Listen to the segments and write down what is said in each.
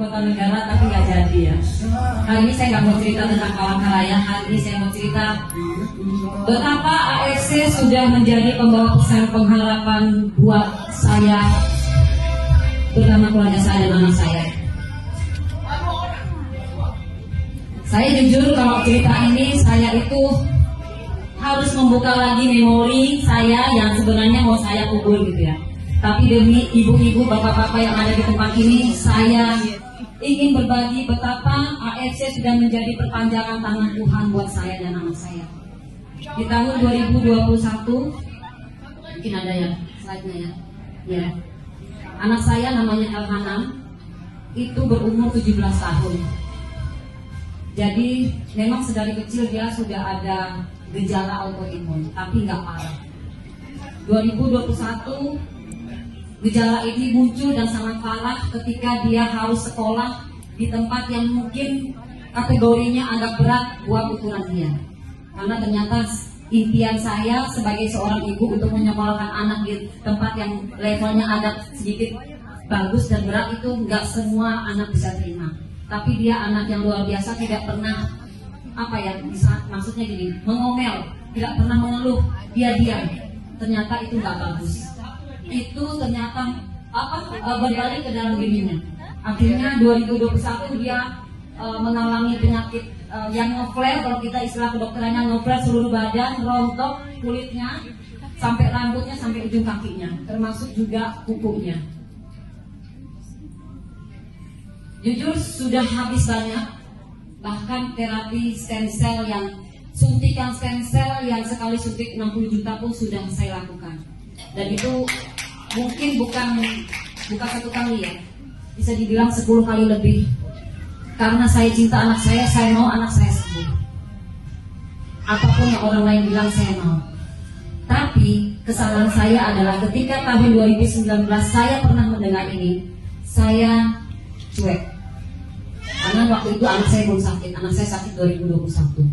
kota negara tapi nggak jadi ya. Kali ini saya nggak mau cerita tentang Palangkaraya. Hari ini saya mau cerita betapa AFC sudah menjadi pembawa pesan pengharapan buat saya, terutama keluarga saya dan anak saya. Saya jujur kalau cerita ini saya itu harus membuka lagi memori saya yang sebenarnya mau saya kubur gitu ya. Tapi demi ibu-ibu, bapak-bapak yang ada di tempat ini, saya ingin berbagi betapa AFC sudah menjadi perpanjangan tangan Tuhan buat saya dan anak saya. Di tahun 2021, mungkin ada ya slide-nya ya. Ya. Anak saya namanya Elhanam, itu berumur 17 tahun. Jadi memang sedari kecil dia sudah ada gejala autoimun, tapi nggak parah. 2021 gejala ini muncul dan sangat parah ketika dia harus sekolah di tempat yang mungkin kategorinya agak berat buat ukuran dia. Karena ternyata impian saya sebagai seorang ibu untuk menyekolahkan anak di tempat yang levelnya agak sedikit bagus dan berat itu nggak semua anak bisa terima. Tapi dia anak yang luar biasa, tidak pernah maksudnya gini, mengomel, tidak pernah mengeluh, dia diam. Ternyata itu nggak bagus. Itu ternyata berbalik ke dalam dirinya. Akhirnya 2021 dia mengalami penyakit yang ngeflare, kalau kita istilah kedokterannya ngeflare seluruh badan, rontok kulitnya, sampai rambutnya, sampai ujung kakinya, termasuk juga kukunya. Jujur sudah habis banyak, bahkan terapi stem cell suntikan stem cell yang sekali suntik 60 juta pun sudah saya lakukan. Dan itu mungkin bukan satu kali ya, bisa dibilang 10 kali lebih. Karena saya cinta anak saya mau anak saya sembuh. Apapun yang orang lain bilang saya mau. Tapi kesalahan saya adalah ketika tahun 2019 saya pernah mendengar ini, saya cuek. Karena waktu itu anak saya belum sakit, anak saya sakit 2021.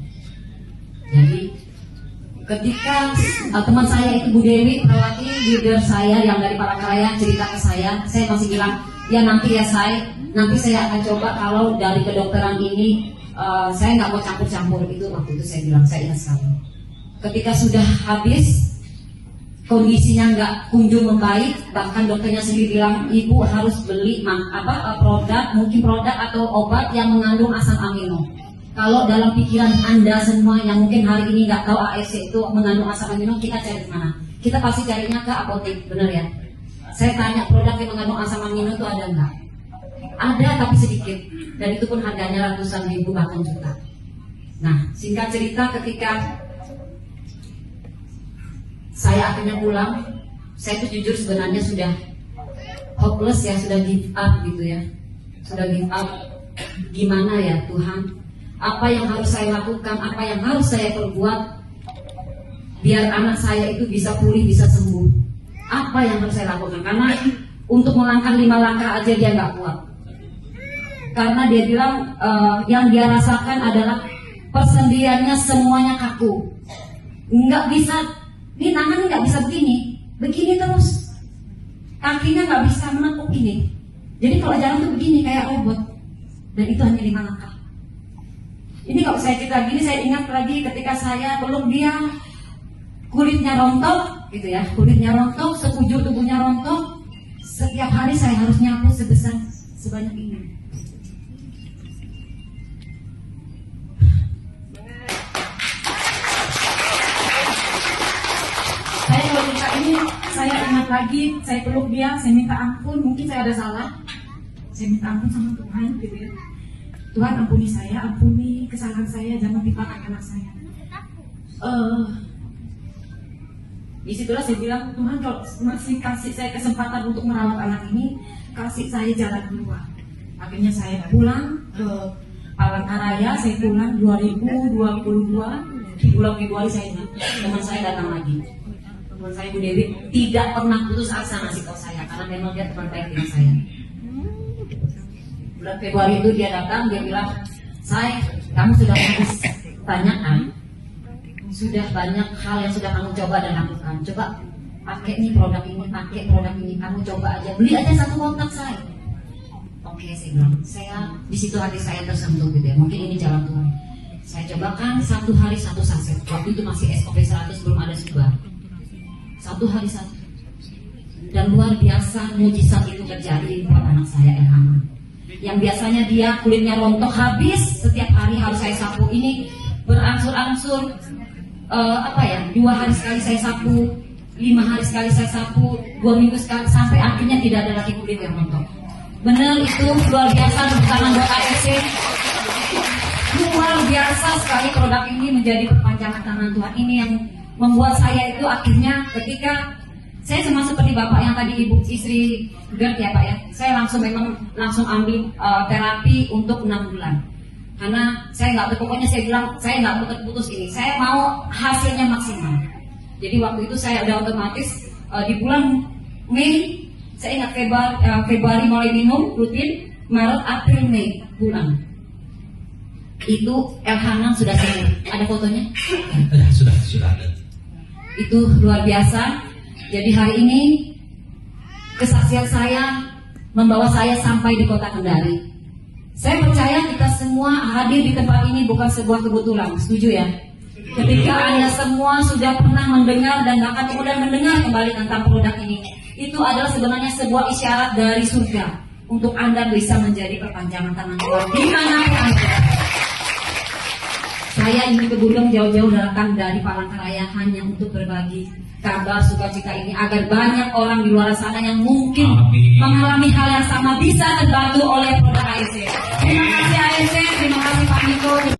Jadi ketika teman saya itu Bu Dewi, perawati leader saya yang dari Palangkaraya cerita ke saya masih bilang, ya nanti saya akan coba kalau dari kedokteran ini saya nggak mau campur-campur. Itu waktu itu saya bilang, saya ingat sekali. Ketika sudah habis, kondisinya nggak kunjung membaik, bahkan dokternya sendiri bilang ibu harus beli produk atau obat yang mengandung asam amino. Kalau dalam pikiran Anda semua yang mungkin hari ini nggak tahu AFC itu mengandung asam amino, kita cari kemana? Kita pasti carinya ke apotek, benar ya? Saya tanya produk yang mengandung asam amino itu ada nggak? Ada, tapi sedikit, dan itu pun harganya ratusan ribu bahkan juta. Nah, singkat cerita, ketika saya akhirnya pulang, saya tuh jujur sebenarnya sudah hopeless ya, sudah give up gitu ya, sudah give up. Gimana ya Tuhan? Apa yang harus saya lakukan, apa yang harus saya perbuat biar anak saya itu bisa pulih, bisa sembuh? Apa yang harus saya lakukan? Karena untuk melangkah 5 langkah aja dia nggak kuat. Karena dia bilang yang dia rasakan adalah persendiannya semuanya kaku, nggak bisa, ini tangan nggak bisa begini terus, kakinya nggak bisa menekuk ini. Jadi kalau jalan tuh begini kayak robot, dan itu hanya 5 langkah. Ini kalau saya cerita gini, saya ingat lagi ketika saya peluk dia, kulitnya rontok gitu ya, kulitnya rontok, sekujur tubuhnya rontok. Setiap hari saya harus nyapu sebanyak ini. Saya kalau cerita ini, saya ingat lagi, saya peluk dia, saya minta ampun, mungkin saya ada salah, saya minta ampun sama Tuhan gitu ya. Tuhan ampuni saya, ampuni kesalahan saya, jangan dipakai anak saya. Disitulah saya bilang, Tuhan kalau masih kasih saya kesempatan untuk merawat anak ini, kasih saya jalan keluar. Akhirnya saya pulang ke Palangkaraya, saya pulang 2022, di bulan Februari saya ingat, teman saya datang lagi. Teman saya Bu Dewi tidak pernah putus asa ngasih tahu saya, karena memang dia teman baik dengan saya. Bulan Februari itu dia datang, dia bilang, "Say, kamu sudah habis tanyakan, sudah banyak hal yang sudah kamu coba dan lakukan. Coba pakai nih produk ini, pakai produk ini, kamu coba aja, beli aja 1 kotak saya." Oke, saya bilang, di situ hati saya tersentuh gitu ya. Mungkin ini jalan Tuhan. Saya cobakan 1 hari 1 saset. Waktu itu masih SOP 100, belum ada sebar. 1 hari 1. Dan luar biasa mujizat itu terjadi buat anak saya Elhana. Yang biasanya dia kulitnya rontok habis, setiap hari harus saya sapu. Ini berangsur-angsur 2 hari sekali saya sapu, 5 hari sekali saya sapu, 2 minggu sekali, sampai akhirnya tidak ada lagi kulit yang rontok. Benar, itu luar biasa tangan buat AFC. Luar biasa sekali produk ini menjadi perpanjangan tangan Tuhan. Ini yang membuat saya itu akhirnya ketika saya sama seperti Bapak yang tadi Ibu istri GERD ya Pak ya, saya langsung ambil terapi untuk 6 bulan. Karena pokoknya saya bilang saya nggak putus ini, saya mau hasilnya maksimal. Jadi waktu itu saya udah otomatis di bulan Mei, saya ingat Februari mulai minum rutin, Maret, April, Mei bulan. Itu Elhana sudah sembuh. Ada fotonya? Ya, sudah ada. Itu luar biasa. Jadi hari ini kesaksian saya membawa saya sampai di kota Kendari. Saya percaya kita semua hadir di tempat ini bukan sebuah kebetulan, setuju ya? Ketika Anda semua sudah pernah mendengar dan akan kemudian mendengar kembali tentang produk ini, itu adalah sebenarnya sebuah isyarat dari surga untuk Anda bisa menjadi perpanjangan tangan Tuhan di manapun Anda. Saya ingin ke Gunung jauh-jauh datang dari Palangkaraya hanya untuk berbagi kabar sukacita ini agar banyak orang di luar sana yang mungkin mengalami hal yang sama bisa terbantu oleh produk AFC. Terima kasih AFC, terima kasih Pak Niko.